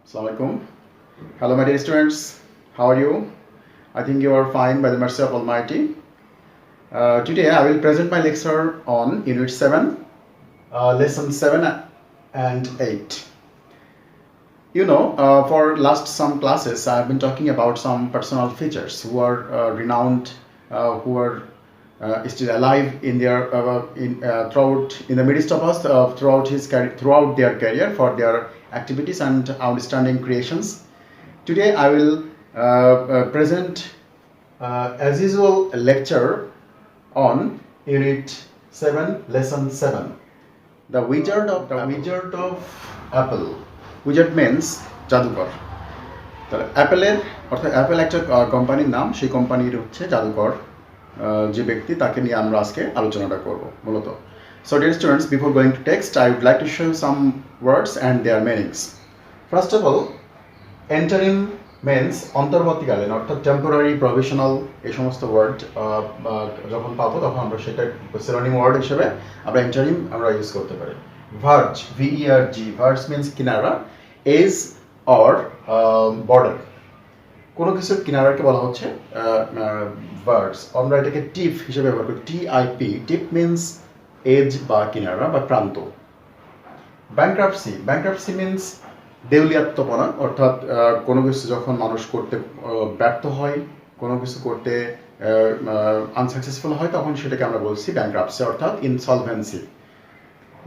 Assalamualaikum. Hello, my dear students. How are you? I think you are fine by the mercy of Almighty. Today, I will present my lecture on Unit 7, Lesson 7 and 8. For last some classes, I have been talking about some personal features who are renowned, who are still alive in their throughout in the midst of us throughout their career for their activities and outstanding creations. Today I will present as usual a lecture on Unit 7, Lesson 7, the Wizard of Apple. Wizard means জাদুকর। তাহলে অ্যাপেলের অর্থাৎ Apple একটা কোম্পানির নাম, সেই কোম্পানির হচ্ছে জাদুকর যে ব্যক্তি, তাকে নিয়ে আমরা আজকে আলোচনাটা করব মূলত। So dear students, before going to text, I would like to show you some words and their meanings. First of all, interim means অন্তর্বর্তীকালীন অর্থাৎ টেম্পোরারি, প্রভিশনাল, এই সমস্ত ওয়ার্ড যখন পাবো তখন আমরা সেটা সিনোনিম ওয়ার্ড হিসেবে আমরা ইন্টারিম আমরা ইউজ করতে পারি। ভার্জ, VERG, ভার্জ মিন্স কিনারা, এজ অর বর্ডার, কোনো কিছুর কিনারাকে বলা হচ্ছে ভার্জ। আমরা এটাকে টিপ হিসেবে ব্যবহার করি, TIP, টিপ মিন্স এজ বা কিনারা বা প্রান্ত। ব্যাংক্রাপসি, ব্যাংক্রাপসি মিন্স দেউলিয়াত্মপনা, অর্থাৎ কোনো কিছু যখন মানুষ করতে ব্যর্থ হয়, কোনো কিছু করতে আনসাকসেসফুল হয়, তখন সেটাকে আমরা বলছি ব্যাংক্রাপসি অর্থাৎ insolvency.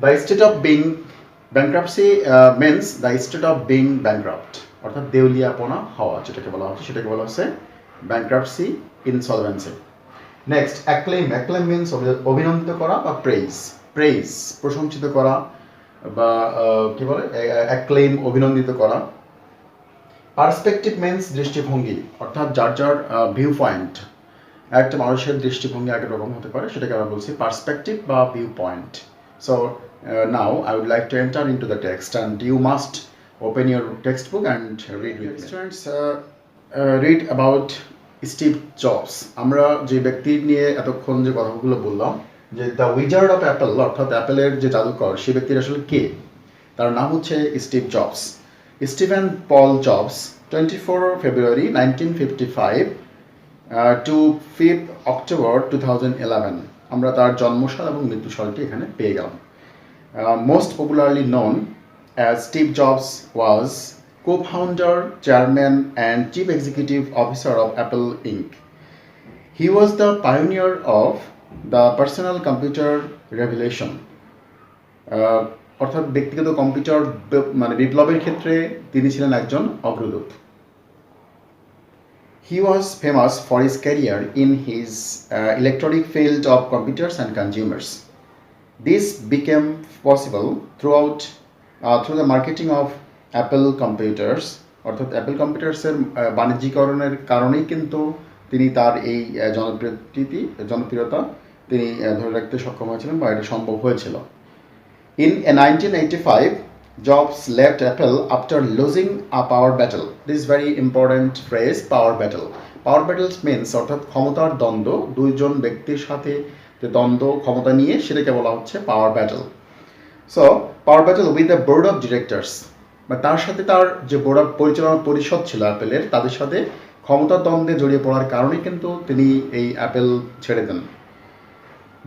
The state of being, bankruptcy means the state of being bankrupt, অর্থাৎ দেউলিয়াপনা হওয়া যেটাকে বলা হচ্ছে, সেটাকে বলা হচ্ছে bankruptcy, insolvency. Next acclaim, acclaim means অভিনন্দিত করা বা প্রেইজ, প্রেইজ প্রশংসিত করা বা কি বলে অ্যাক্লেম অভিনন্দিত করা। পার্সপেক্টিভ মিন্স দৃষ্টিভঙ্গি, অর্থাৎ যার যার ভিউ পয়েন্ট, একটা মানুষের দৃষ্টিভঙ্গি এক রকম হতে পারে, সেটাকে আমরা বলছি পার্সপেক্টিভ বা view point. So now I would like to enter into the text and you must open your text book and read with me. Students, read about Steve Jobs. আমরা যে ব্যক্তির নিয়ে এতক্ষণ যে কথাগুলো বললাম, যে দ্য উইজার্ড অফ অ্যাপল অর্থাৎ অ্যাপেলের যে জাদুকর, সে ব্যক্তির আসলে কে? তার নাম হচ্ছে Steve jobs. Steven Paul jobs, 24 February 1955 to 5 October 2011। আমরা তার জন্মসাল এবং মৃত্যুসালটি এখানে পেয়ে গেলাম। Most popularly known as Steve Jobs was co-founder, chairman and chief executive officer of Apple Inc. He was the pioneer of the personal computer revolution, অর্থাৎ ব্যক্তিগত computer মানে বিপ্লবের ক্ষেত্রে তিনি ছিলেন একজন অগ্রদূত। He was famous for his career in his electronic field of computers and consumers. This became possible through the marketing of Apple computers, অর্থাৎ Apple কম্পিউটার্সের বাণিজ্যিকরণের কারণেই কিন্তু তিনি তার এই জনপ্রিয়তা তিনি ধরে রাখতে সক্ষম হয়েছিলেন বা এটা সম্ভব হয়েছিল। In 1985, Jobs left Apple after losing a power battle. This is very important phrase, power battle. Power battles means অর্থাৎ ক্ষমতার দ্বন্দ্ব, দুইজন ব্যক্তির সাথে যে দ্বন্দ্ব ক্ষমতা নিয়ে, সেটাকে বলা হচ্ছে power battle. So power battle with the board of directors, বা তার সাথে তার যে বোর্ড অফ পরিচালনা পরিষদ ছিল অ্যাপেলের, তাদের সাথে ক্ষমতার দ্বন্দ্বে জড়িয়ে পড়ার কারণে কিন্তু তিনি এই অ্যাপেল ছেড়ে দেন।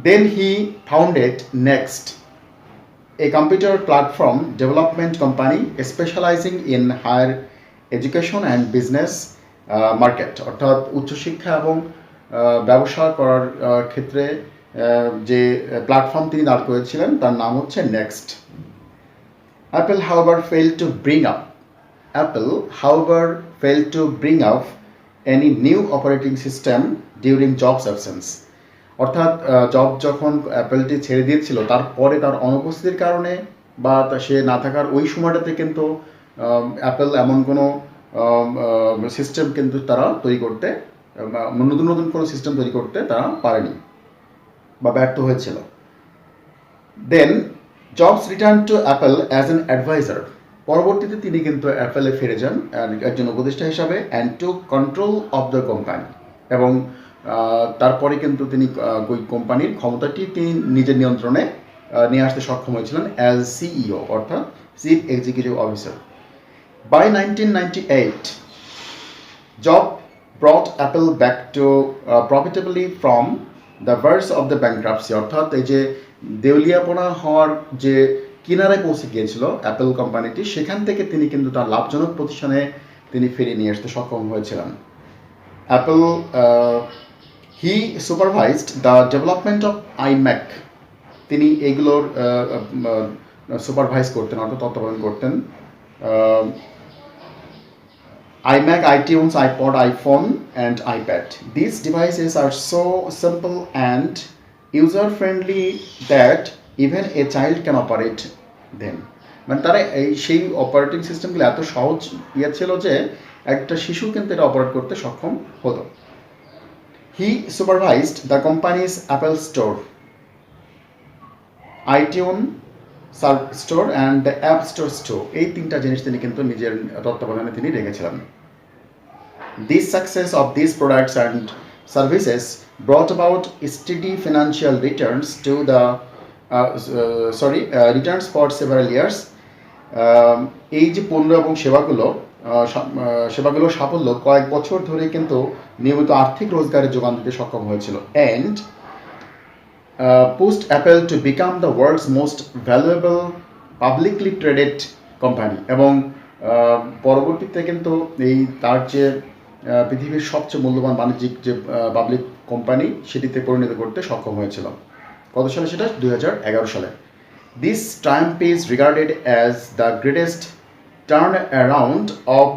Then he founded NeXT, a computer platform development company specializing in higher education and business market, অর্থাৎ উচ্চশিক্ষা এবং ব্যবসা করার ক্ষেত্রে যে প্ল্যাটফর্ম তিনি দাঁড় করেছিলেন তার নাম হচ্ছে next. Apple however failed to bring up any new operating system during Jobs' absence, অর্থাৎ জব যখন অ্যাপেলটি ছেড়ে দিয়েছিল, তারপরে তার অনুপস্থিতির কারণে বা সে না থাকার ওই সময়টাতে কিন্তু অ্যাপেল এমন কোনো সিস্টেম কিন্তু তারা তৈরি করতে, নতুন নতুন কোনো সিস্টেম তৈরি করতে তারা পারেনি বা ব্যর্থ হয়েছিল। Then Jobs return to Apple as an adviser, পরবর্তীতে তিনি কিন্তু অ্যাপেলে ফিরে যান একজন উপদেষ্টা হিসাবে, and to control of the company, এবং তারপরে কিন্তু তিনি ওই কোম্পানির ক্ষমতাটি তিনি নিজের নিয়ন্ত্রণে নিয়ে আসতে সক্ষম হয়েছিলেন অ্যাজ CEO অর্থাৎ chief executive officer. By 1998, Job brought Apple back to profitably from the verge of the bankruptcy, অর্থাৎ এই যে দেউলিয়াপনা হওয়ার যে কিনারে পৌঁছে গিয়েছিল অ্যাপল কোম্পানিটি, সেখান থেকে তিনি কিন্তু তার লাভজনক প্রতিষ্ঠানে তিনি ফিরিয়ে নিয়ে আসতে সক্ষম হয়েছিলেন। Apple he supervised the development of iMac, তিনি এগুলোর সুপারভাইজ করতেন অর্থাৎ তত্ত্বাবধান করতেন। iMac, iTunes, iPod, iPhone, and iPad. These devices are so simple and user-friendly that even a child can operate them. মানে তারা এই সেই অপারেটিং সিস্টেমগুলো এত সহজ ছিল যে একটা শিশু কিন্তু এটা অপারেট করতে সক্ষম হতো। He supervised the company's Apple store, iTunes store and the app store, এই তিনটা জিনিস তিনি কিন্তু নিজের তত্ত্বাবধানে তিনি রেখেছিলেন। This success of these products and services brought about steady financial returns to the returns for several years. এই যে পণ্য এবং সেবাগুলো সাফল্য কয়েক বছর ধরে কিন্তু নিয়মিত আর্থিক রোজগারের যোগান দিতে সক্ষম হয়েছিল, and pushed Apple to become the world's most valuable publicly traded company. এবং পরবর্তীতে কিন্তু এই তার যে পৃথিবীর সবচেয়ে মূল্যবান বাণিজ্যিক যে পাবলিক কোম্পানি সেটিতে পরিণত করতে সক্ষম হয়েছিল। কত সালে সেটা? 2011 সালে। This time is regarded as the greatest turn around of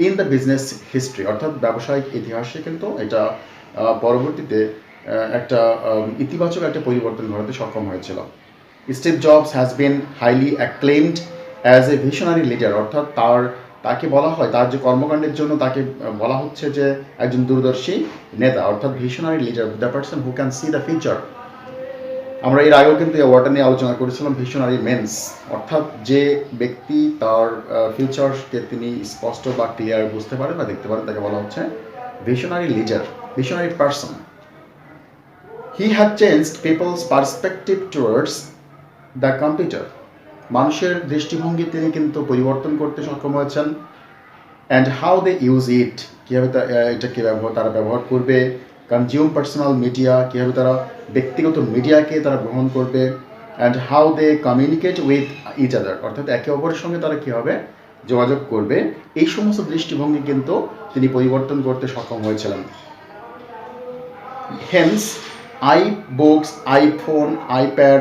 in the business history, অর্থাৎ ব্যবসায়িক ইতিহাসে কিন্তু এটা পরবর্তীতে একটা ইতিবাচক একটা পরিবর্তন ঘটাতে সক্ষম হয়েছিল। Steve jobs has been highly acclaimed as a visionary leader, অর্থাৎ তাকে বলা হয়, তার যে কর্মকাণ্ডের জন্য তাকে বলা হচ্ছে যে একজন দূরদর্শী নেতা, অর্থাৎ visionary leader, the person who can see the future. আমরা এর আগেও কিন্তু এই ওয়ার্ডটা নিয়ে আলোচনা করেছিলাম, ভিশনারি মেন্স, অর্থাৎ যে ব্যক্তি তার ফিউচারকে তিনি স্পষ্ট বা ক্লিয়ার বুঝতে পারেন বা দেখতে পারেন, তাকে বলা হচ্ছে visionary leader, visionary person. He had changed people's perspective towards the computer, মানুষের দৃষ্টিভঙ্গি তিনি কিন্তু পরিবর্তন করতে সক্ষম হয়েছেন। And how they use it, কীভাবে এটাকে তারা ব্যবহার করবে। কনজিউম পার্সোনাল মিডিয়া, কীভাবে তারা ব্যক্তিগত মিডিয়াকে তারা গ্রহণ করবে। And how they communicate with each other, অর্থাৎ একে অপরের সঙ্গে তারা কীভাবে যোগাযোগ করবে, এই সমস্ত দৃষ্টিভঙ্গি কিন্তু তিনি পরিবর্তন করতে সক্ষম হয়েছিলেন। Hence iBooks, iPhone, iPad,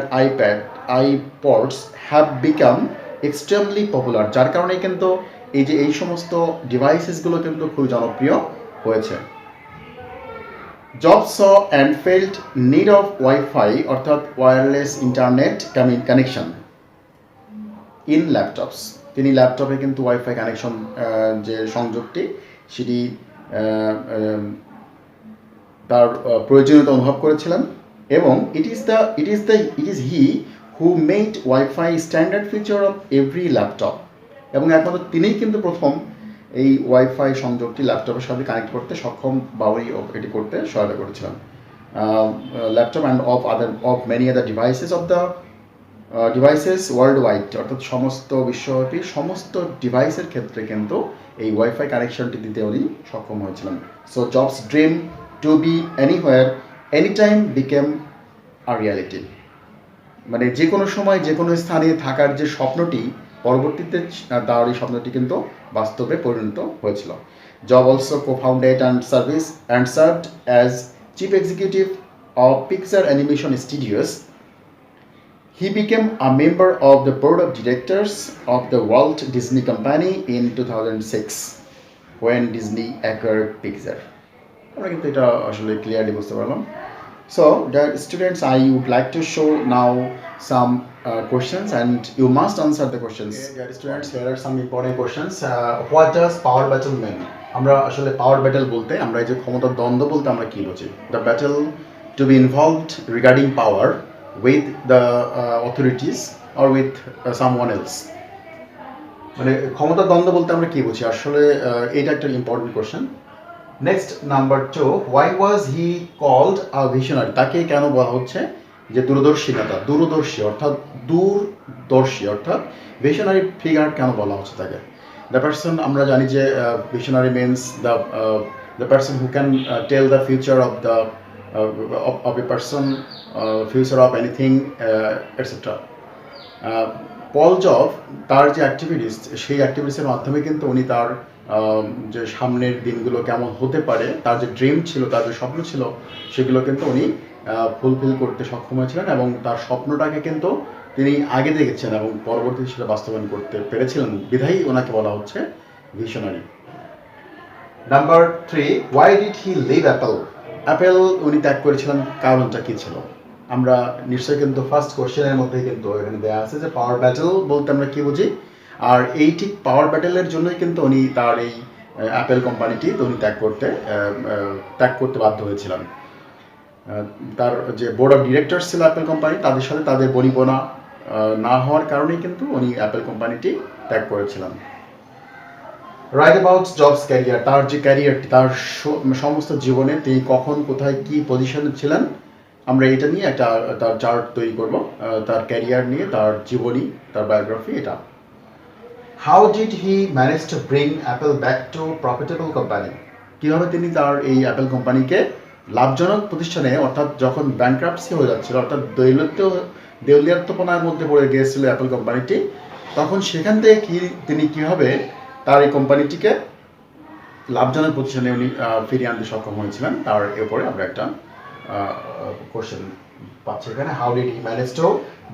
iPods have become extremely popular, যার কারণে কিন্তু এই সমস্ত ডিভাইসেসগুলো কিন্তু খুব জনপ্রিয় হয়েছে। Jobs saw and felt need of Wi-Fi, অর্থাৎ wireless internet connection in laptops, তিনি ল্যাপটপে কিন্তু ওয়াইফাই কানেকশন যে সংযোগটি সেটি তার প্রয়োজনীয়তা অনুভব করেছিলেন। এবং it is he who made wifi standard feature of every laptop, এবং একমাত্র তিনিই কিন্তু প্রথম এই ওয়াইফাই সংযোগটি ল্যাপটপের সাথে কানেক্ট করতে সক্ষম বা এটি করতে সহায়তা করেছিলেন। Laptop and of many other devices world wide, অর্থাৎ সমস্ত বিশ্বব্যাপী সমস্ত ডিভাইসের ক্ষেত্রে কিন্তু এই ওয়াইফাই কানেকশনটি দিতে উনি সক্ষম হয়েছিলেন। So Jobs dream to be anywhere anytime became a reality, মানে যে কোনো সময় যে কোনো স্থানে থাকার যে স্বপ্নটি পরবর্তীতে তার এই স্বপ্নটি কিন্তু বাস্তবে পরিণত হয়েছিল। Job also co-founded and served as chief executive of Pixar Animation Studios. He became a member of the board of directors of the Walt Disney Company in 2006 when Disney acquired Pixar. আমরা কিন্তু এটা আসলে clearly বুঝতে পারলাম। So, dear students, I would like to show now some questions and you must answer the questions. Okay, dear students, here are some important questions. What does power battle mean? আমরা আসলে power battle বলতে আমরা এই যে ক্ষমতার দ্বন্দ্ব বলতে আমরা কি বুঝি? The battle to be involved regarding power with the authorities or with someone else. মানে ক্ষমতার দ্বন্দ্ব বলতে আমরা কি বুঝি? আসলে এটা একটা important question. Next number 2, why was he called a visionary? তাকে কেন বলা হচ্ছে যে দূরদর্শী নেতা, দূরদর্শী অর্থাৎ ভিশনারি ফিগার কেন বলা হচ্ছে তাকে? দ্য পার্সন, আমরা জানি যে visionary means the person who can tell the future of the of a person, future of anything, etc. Paul job তার যে অ্যাক্টিভিটিস, সেই অ্যাক্টিভিটিসের মাধ্যমে কিন্তু উনি তার যে সামনের দিনগুলো কেমন হতে পারে, তার যে ড্রিম ছিল, তার যে স্বপ্ন ছিল, সেগুলো কিন্তু উনি ফুলফিল করতে সক্ষম হয়েছিলেন এবং তার স্বপ্নটাকে কিন্তু তিনি আগে দেখেছেন এবং পরবর্তীতে সেটা বাস্তবায়ন করতে পেরেছিলেন, বিধায়ী ওনাকে বলা হচ্ছে visionary. Number 3, why did he leave Apple? Apple উনি ত্যাগ করেছিলেন, কারণটা কি ছিল? আমরা নিশ্চয়ই কিন্তু ফার্স্ট কোশ্চেনের মধ্যেই কিন্তু এখানে দেওয়া আছে যে পাওয়ার ব্যাটেল বলতে আমরা কি বুঝি, আর এই ঠিক পাওয়ার ব্যাটেলের জন্যই কিন্তু উনি তার এই অ্যাপেল কোম্পানিটি উনি ত্যাগ করতে বাধ্য হয়েছিলেন। তার যে বোর্ড অফ ডিরেক্টরস ছিল অ্যাপেল কোম্পানি, তাদের সাথে তাদের বনিবনা না হওয়ার কারণেই কিন্তু উনি অ্যাপেল কোম্পানিটি ত্যাগ করেছিলেন। রাইট অ্যাবাউট জবস ক্যারিয়ার, তার যে ক্যারিয়ারটি, তার সমস্ত জীবনে তিনি কখন কোথায় কি পজিশনে ছিলেন, আমরা এটা নিয়ে একটা তার চার্ট তৈরি করব, তার ক্যারিয়ার নিয়ে, তার জীবনী, তার বায়োগ্রাফি এটা। How did he manage to bring Apple back to profitable company? কীভাবে তিনি তার এই অ্যাপেল কোম্পানিকে লাভজনক প্রতিষ্ঠানে, অর্থাৎ যখন ব্যাংক্রাপ্সি হয়ে যাচ্ছিল, অর্থাৎ দেউলিয়াত্মপনার মধ্যে পড়ে গিয়েছিল অ্যাপেল কোম্পানিটি, তখন সেখান থেকে তিনি কীভাবে তার এই কোম্পানিটিকে লাভজনক প্রতিষ্ঠানে উনি ফিরিয়ে আনতে সক্ষম হয়েছিলেন, তার উপরে আমরা একটা কোশ্চেন পাচ্ছি এখানে। How did he manage to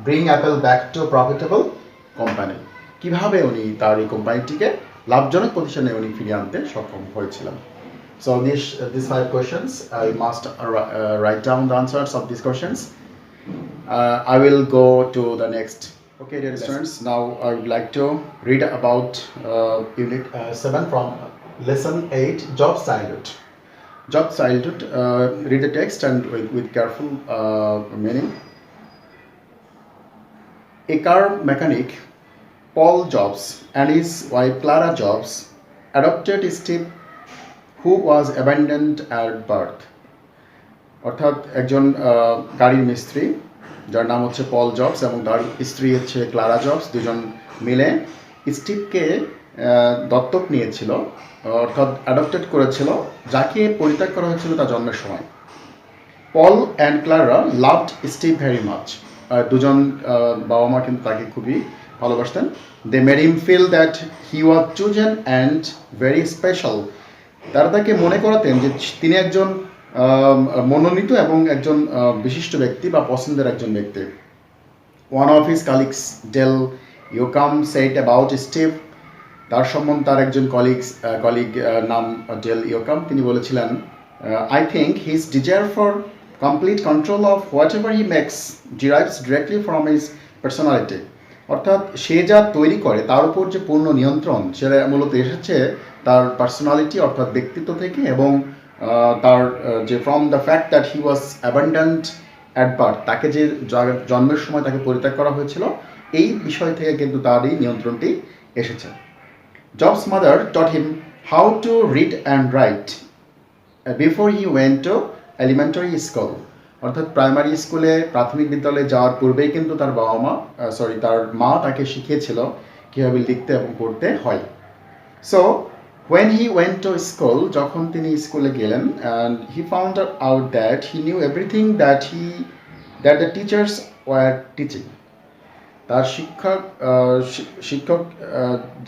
bring Apple back to profitable company? কিভাবে উনি তার এই কোম্পানিটিকে লাভজনক প্রতিষ্ঠানে উনি ফিরিয়ে আনতে সক্ষম হয়েছিলেন? So these 5 questions, I must write down the answers of these questions. I will go to the next. Okay, dear students, now I would like to read about Unit 7 from Lesson 8, Job Childhood. Job Childhood, read the text and with careful meaning. A car mechanic, Paul Jobs, and his wife Clara Jobs adopted Steve, who was abandoned at birth. অর্থাৎ একজন গাড়ির মিস্ত্রি যার নাম হচ্ছে পল jobs এবং তার স্ত্রী হচ্ছে ক্লারা জবস, দুজন মিলে স্টিভকে দত্তক নিয়েছিল, অর্থাৎ অ্যাডপ্টেড করেছিল, যাকে পরিত্যাগ করা হয়েছিল তার জন্মের সময়। Paul and Clara loved Steve very much. দুজন বাবা মা কিন্তু তাকে খুবই ভালোবাসতেন। They made him feel that he was chosen and very special. তারা তাকে মনে করাতেন যে তিনি একজন মনোনীত এবং একজন বিশিষ্ট ব্যক্তি বা পছন্দের একজন ব্যক্তি। One of his colleagues Dale Yocam said about Steve, তার সম্বন্ধে তার একজন কলিগ নাম ডেল ইয়োকাম, তিনি বলেছিলেন, I think his desire for complete control of whatever he makes derives directly from his personality. অর্থাৎ সে যা তৈরি করে তার উপর যে পূর্ণ নিয়ন্ত্রণ, সেটা মূলত এসেছে তার পার্সোনালিটি অর্থাৎ ব্যক্তিত্ব থেকে, এবং তার যে from the fact that he was abundant at birth, তাকে যে জন্মের সময় তাকে পরিত্যাগ করা হয়েছিল, এই বিষয় থেকে কিন্তু তার এই নিয়ন্ত্রণটি এসেছে। Jobs mother taught him how to read and right before he went to elementary school. অর্থাৎ প্রাইমারি স্কুলে, প্রাথমিক বিদ্যালয়ে যাওয়ার পূর্বেই কিন্তু তার তার মা তাকে শিখিয়েছিল কীভাবে লিখতে এবং পড়তে হয়। So when he went to school, যখন তিনি স্কুলে গেলেন, and he found out that he knew everything that the teachers were teaching. তার শিক্ষক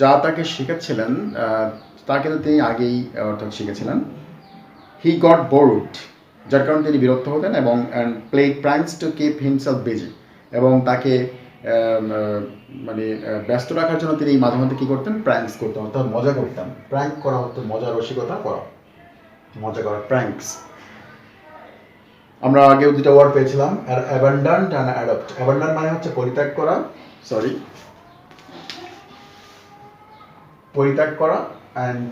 যা তাকে শেখাচ্ছিলেন তা কিন্তু তিনি আগেই অর্থাৎ শিখেছিলেন। he got bored, যার কারণে তিনি বিরক্ত হতেন, এবং and played pranks to keep himself busy, এবং তাকে ব্যস্ত রাখার জন্য তিনি মাঝে মাঝে কী করতেন, প্র্যাঙ্কস করতেন, অর্থাৎ মজা করতেন। প্র্যাঙ্ক করা হতো মজা, রসিকতা করা, মজা করা, প্র্যাঙ্কস। আমরা আগেও দুটো ওয়ার্ড পেয়েছিলাম, অ্যাবান্ডন্ট অ্যান্ড অ্যাডপ্ট। অ্যাবান্ডন্ট মানে হচ্ছে পরিত্যাগ করা, অ্যান্ড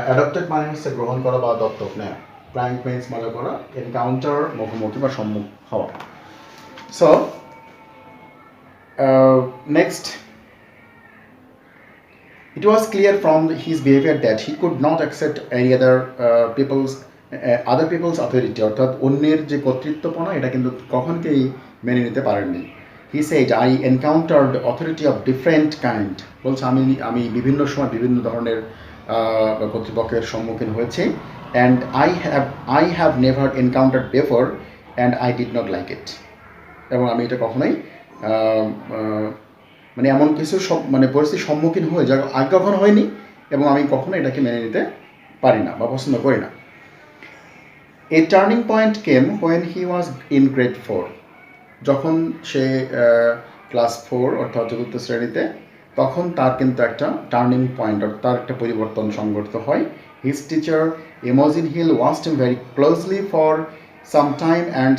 অ্যাডপ্টেড মানে হচ্ছে গ্রহণ করা বা দত্তক নেয়া। প্র্যাঙ্ক মিন্স মজা করা, এনকাউন্টার মুখোমুখি বা সম্মুখ হওয়া। So next, it was clear from his behavior that he could not accept any other people's authority, অর্থাৎ অন্যের যে কর্তৃত্বপনা এটা কিন্তু কখনোই মেনে নিতে পারেননি। He said, I encountered authority of different kind. বলছে আমি বিভিন্ন সময় বিভিন্ন ধরনের কর্তৃপক্ষের সম্মুখীন হয়েছি, and I have never encountered before and I did not like it. এবং আমি এটা কখনোই মানে এমন কিছু মানে পরিস্থিতির সম্মুখীন হয়ে যা আগে কখনো হয়নি, এবং আমি কখনো এটাকে মেনে নিতে পারি না বা পছন্দ করি না। A turning point came when he was in grade 4. যখন সে ক্লাস 4 অর্থাৎ চতুর্থ শ্রেণীতে, তখন তার কিন্তু একটা টার্নিং পয়েন্ট অর্থাৎ তার একটা পরিবর্তন সংঘটিত হয়। His teacher Imogen Hill watched him very closely for some time and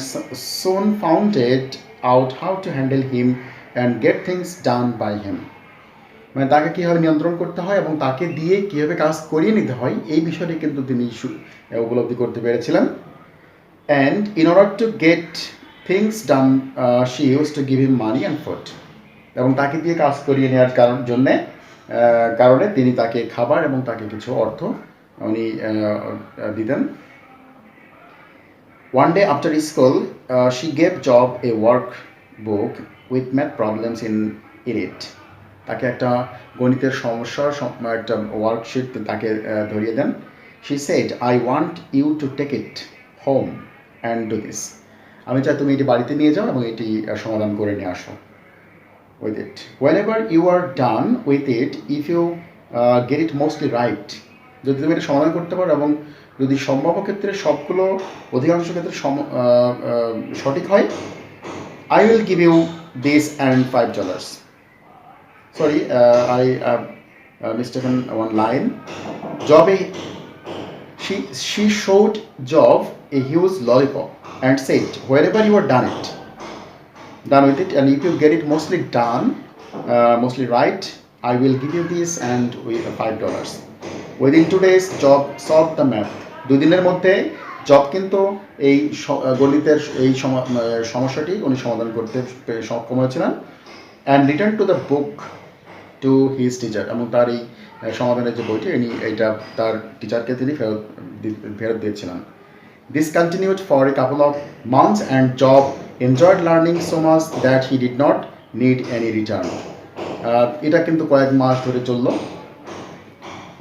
soon found out how to handle him and get things done by him. মানে তাকে কীভাবে নিয়ন্ত্রণ করতে হয় এবং তাকে দিয়ে কীভাবে কাজ করিয়ে নিতে হয়, এই বিষয়টি কিন্তু তিনি উপলব্ধি করতে পেরেছিলেন। And in order to get things done, she used to give him money and food. এবং তাকে দিয়ে কাজ করিয়ে নেওয়ার কারণে তিনি তাকে খাবার এবং তাকে কিছু অর্থ উনি দিতেন। One day after school, she gave Job a workbook with math problems in it. তাকে একটা গণিতের সমস্যার একটা ওয়ার্কশিট তাকে ধরিয়ে দেন। She said, I want you to take it home and do this. আমি চাই তুমি এটি বাড়িতে নিয়ে যাও এবং এটি সমাধান করে নিয়ে আসো। With it, whenever you are done with it, if you get it mostly right, যদি তুমি এটা সমাধান করতে পারো এবং যদি সম্ভাব্য ক্ষেত্রে সবগুলো অধিকাংশ ক্ষেত্রে সঠিক হয়, I will give you this and $5. Sorry, I have mistaken one line. She showed Job a huge lollipop and said, whenever you are done with it, and if you get it mostly done, mostly right, I will give you this and $5. Within 2 days, Job solved the math. 2 দিনের মধ্যে job কিন্তু এই গণিতের এই সমস্যাটি উনি সমাধান করতে সক্ষম হয়েছিলেন, and returned to the book to his teacher. এবং তার এই সমাধানের যে বইটি এইটা তার টিচারকে তিনি ফেরত দিয়েছিলেন। This continued for a couple of months and Job enjoyed learning so much that he did not need any return. এটা কিন্তু কয়েক মাস ধরে চলল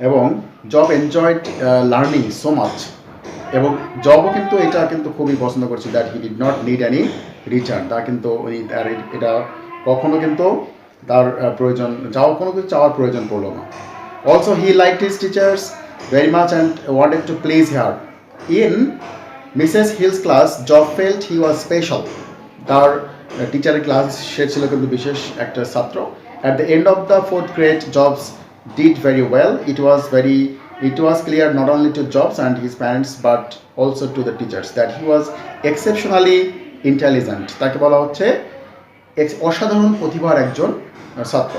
এবং job enjoyed learning so much, এবং জবও কিন্তু এটা কিন্তু খুবই পছন্দ করছে, that he did not need any return. তা কিন্তু এটা কখনো কিন্তু তার কোনো কিছু চাওয়ার প্রয়োজন পড়লো না। Also he liked his teachers very much and wanted to please her. In Mrs hills class, job felt he was special. তার টিচারের ক্লাস সে ছিল কিন্তু বিশেষ একটা ছাত্র। At the end of the 4th grade, Jobs did very well. It was clear not only to Jobs and his parents but also to the teachers that he was exceptionally intelligent. তাকে বলা হচ্ছে অসাধারণ প্রতিভার একজন ছাত্র।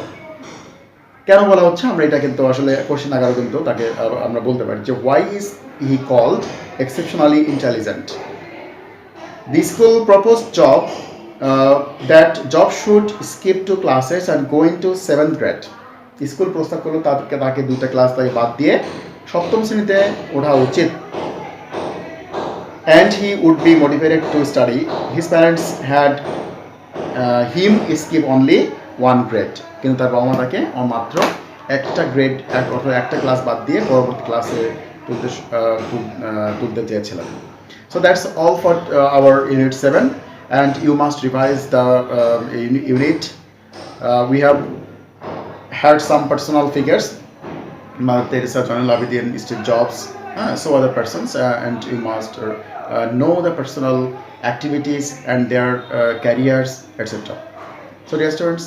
কেন বলা হচ্ছে আমরা এটা কিন্তু আসলে কোশ্চেন আকারে কিন্তু তাকে আমরা বলতে পারি যে why is he called exceptionally intelligent? The school proposed that Job should skip 2 classes and go into 7th grade. School প্রস্তাব করলো তাকে 2টা ক্লাস তাকে বাদ দিয়ে 7ম শ্রেণীতে ওঠা উচিত, and he would be motivated to study. His parents had him skip only 1 grade. কিন্তু তার বাবা মা তাকে মাত্র একটা ক্লাস বাদ দিয়ে পরবর্তী ক্লাসে তুলতে চেয়েছিলেন। So that's all for our unit 7. And you must revise the unit. We have had some personal figures, Mother Teresa, John Lavidian, Steve Jobs, so other persons, and you must know the personal activities and their careers, etc. So dear students,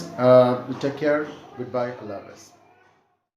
take care. Goodbye. Allah Hafiz.